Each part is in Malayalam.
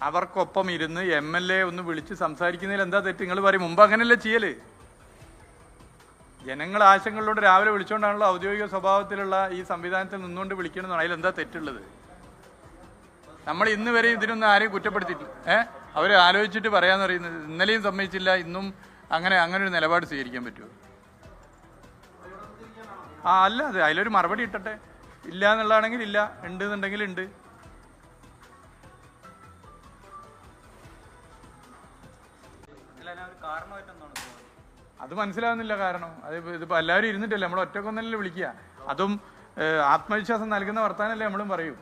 അവർക്കൊപ്പം ഇരുന്ന് MLA ഒന്ന് വിളിച്ച് സംസാരിക്കുന്നതിൽ എന്താ തെറ്റ്? നിങ്ങൾ പറയും മുമ്പ് അങ്ങനെയല്ലേ ചെയ്യല്? ജനങ്ങൾ ആശങ്കകളോട് രാവിലെ വിളിച്ചുകൊണ്ടാണല്ലോ ഔദ്യോഗിക സ്വഭാവത്തിലുള്ള ഈ സംവിധാനത്തിൽ നിന്നുകൊണ്ട് വിളിക്കണമെന്നാണ്. അതിലെന്താ തെറ്റുള്ളത്? നമ്മൾ ഇന്ന് വരെ ഇതിനൊന്നും ആരെയും കുറ്റപ്പെടുത്തിയിട്ടില്ല. അവർ ആലോചിച്ചിട്ട് പറയാന്ന് പറയുന്നത്. ഇന്നലെയും സമ്മതിച്ചില്ല, ഇന്നും അങ്ങനെ ഒരു നിലപാട് സ്വീകരിക്കാൻ പറ്റുമോ? അല്ല, അത് അതിലൊരു മറുപടി ഇട്ടട്ടെ. ഇല്ല എന്നുള്ളതാണെങ്കിൽ ഇല്ല, ഉണ്ട് എന്നുണ്ടെങ്കിൽ ഉണ്ട്. അത് മനസ്സിലാവുന്നില്ല. കാരണം ഇതിപ്പോ എല്ലാവരും ഇരുന്നിട്ടല്ലേ, നമ്മൾ ഒറ്റക്കൊന്നല്ലേ വിളിക്കുക. അതും ആത്മവിശ്വാസം നൽകുന്ന വർത്താനല്ലേ നമ്മളും പറയൂ.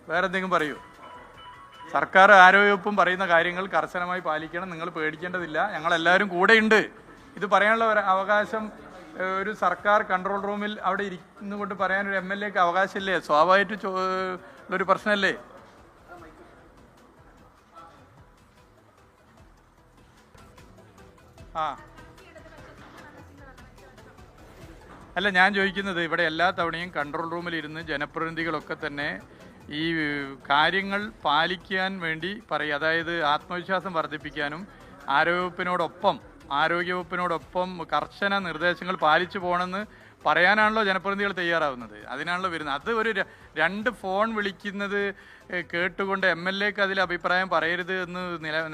വേറെ എന്തെങ്കിലും പറയൂ? സർക്കാർ ആരോഗ്യവകുപ്പും പറയുന്ന കാര്യങ്ങൾ കർശനമായി പാലിക്കണം. നിങ്ങൾ പേടിക്കേണ്ടതില്ല, ഞങ്ങളെല്ലാവരും കൂടെയുണ്ട്. ഇത് പറയാനുള്ള ഒരു അവകാശം ഒരു സർക്കാർ കൺട്രോൾ റൂമിൽ അവിടെ ഇരിക്കുന്നു കൊണ്ട് പറയാനൊരു MLAക്ക് അവകാശമില്ലേ? സ്വാഭാവികമായിട്ട് ഉള്ളൊരു പ്രശ്നമല്ലേ? അല്ല, ഞാൻ ചോദിക്കുന്നത് ഇവിടെ എല്ലാ തവണയും കൺട്രോൾ റൂമിൽ ഇരുന്ന് ജനപ്രതിനിധികളൊക്കെ തന്നെ ഈ കാര്യങ്ങൾ പാലിക്കാൻ വേണ്ടി പറയും. അതായത് ആത്മവിശ്വാസം വർദ്ധിപ്പിക്കാനും ആരോഗ്യവകുപ്പിനോടൊപ്പം കർശന നിർദ്ദേശങ്ങൾ പാലിച്ചു പോകണമെന്ന് പറയാനാണല്ലോ ജനപ്രതിനിധികൾ തയ്യാറാവുന്നത്. അതിനാണല്ലോ വരുന്നത്. അത് ഒരു 2 ഫോൺ വിളിക്കുന്നത് കേട്ടുകൊണ്ട് MLAക്ക് അതിൽ അഭിപ്രായം പറയരുത് എന്ന്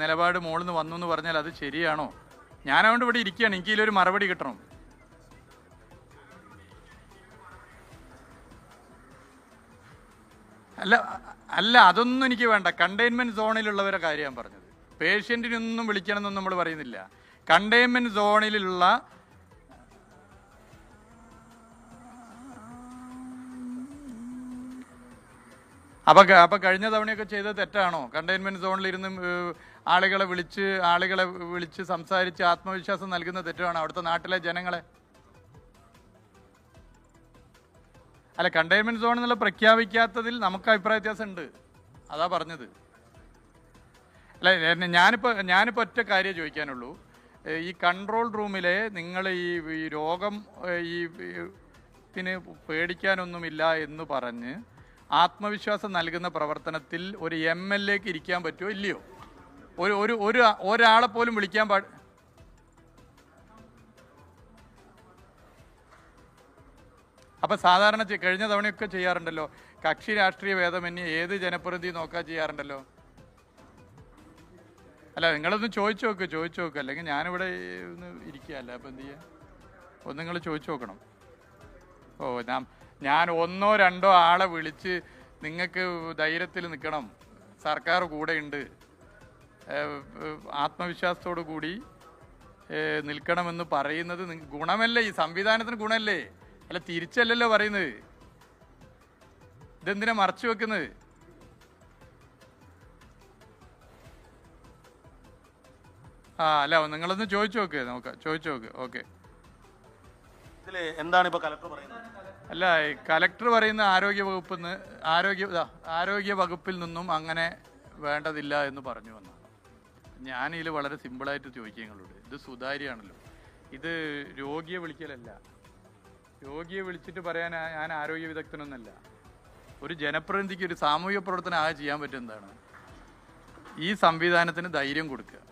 നിലപാട് മോളിൽ നിന്ന് വന്നു എന്ന് പറഞ്ഞാൽ അത് ശരിയാണോ? ഞാനതുകൊണ്ട് ഇവിടെ ഇരിക്കുകയാണ്, എനിക്ക് ഇതിലൊരു മറുപടി കിട്ടണം. അല്ല അതൊന്നും എനിക്ക് വേണ്ട. കണ്ടെയ്ൻമെന്റ് സോണിലുള്ളവരെ കാര്യം ഞാൻ പറഞ്ഞത്. പേഷ്യൻറ്റിനൊന്നും വിളിക്കണമെന്നൊന്നും നമ്മൾ പറയുന്നില്ല. കണ്ടെയ്ൻമെന്റ് സോണിലുള്ള അപ്പൊ കഴിഞ്ഞ തവണയൊക്കെ ചെയ്തത് തെറ്റാണോ? കണ്ടെയ്ൻമെന്റ് സോണിലിരുന്ന് ആളുകളെ വിളിച്ച് സംസാരിച്ച് ആത്മവിശ്വാസം നൽകുന്ന തെറ്റാണോ അവിടുത്തെ നാട്ടിലെ ജനങ്ങളെ? അല്ല, കണ്ടെയ്ൻമെന്റ് സോൺ എന്നുള്ള പ്രഖ്യാപിക്കാത്തതിൽ നമുക്ക് അഭിപ്രായ വ്യത്യാസം ഉണ്ട്. അതാ പറഞ്ഞത്. അല്ല, ഞാനിപ്പോൾ ഒറ്റ കാര്യം ചോദിക്കാനുള്ളൂ. ഈ കൺട്രോൾ റൂമിലെ നിങ്ങൾ ഈ രോഗം പേടിക്കാനൊന്നുമില്ല എന്ന് പറഞ്ഞ് ആത്മവിശ്വാസം നൽകുന്ന പ്രവർത്തനത്തിൽ ഒരു MLAക്ക് ഇരിക്കാൻ പറ്റുമോ ഇല്ലയോ? ഒരാളെ പോലും വിളിക്കാൻ അപ്പൊ സാധാരണ കഴിഞ്ഞ തവണയൊക്കെ ചെയ്യാറുണ്ടല്ലോ, കക്ഷി രാഷ്ട്രീയ ഭേദമന്യേ ഏത് ജനപ്രതിനിധി നോക്കാൻ ചെയ്യാറുണ്ടല്ലോ. അല്ല, നിങ്ങളൊന്ന് ചോദിച്ചു നോക്ക്. അല്ലെങ്കിൽ ഞാനിവിടെ ഒന്ന് ഇരിക്കുകയല്ല, അപ്പം എന്ത് ചെയ്യാം? ഒന്ന് നിങ്ങൾ ചോദിച്ചു നോക്കണം. ഞാൻ 1 or 2 ആളെ വിളിച്ച് നിങ്ങൾക്ക് ധൈര്യത്തിൽ നിൽക്കണം, സർക്കാർ കൂടെയുണ്ട്, ആത്മവിശ്വാസത്തോടു കൂടി നിൽക്കണമെന്ന് പറയുന്നത് ഗുണമല്ലേ? ഈ സംവിധാനത്തിന് ഗുണമല്ലേ? അല്ല, തിരിച്ചല്ലല്ലോ പറയുന്നത്. ഇതെന്തിനാ മറച്ചു വെക്കുന്നത്? അല്ല, നിങ്ങളൊന്ന് ചോദിച്ചു നോക്ക്. ഓക്കെ. എന്താണ് ഇപ്പൊ കലക്ടർ പറയുന്നത്? അല്ല, കലക്ടർ പറയുന്ന ആരോഗ്യ വകുപ്പിൽ നിന്നും അങ്ങനെ വേണ്ടതില്ല എന്ന് പറഞ്ഞു വന്നു. ഞാനിതിൽ വളരെ സിമ്പിളായിട്ട് ചോദിക്കുന്നതോട്, ഇത് സുതാര്യമാണല്ലോ. ഇത് രോഗിയെ വിളിക്കലല്ല. രോഗിയെ വിളിച്ചിട്ട് പറയാൻ ഞാൻ ആരോഗ്യ വിദഗ്ധനൊന്നല്ല. ഒരു ജനപ്രതിനിധിക്ക് ഒരു സാമൂഹിക പ്രവർത്തനം ചെയ്യാൻ പറ്റുന്നതാണ് ഈ സംവിധാനത്തിന് ധൈര്യം കൊടുക്കുക.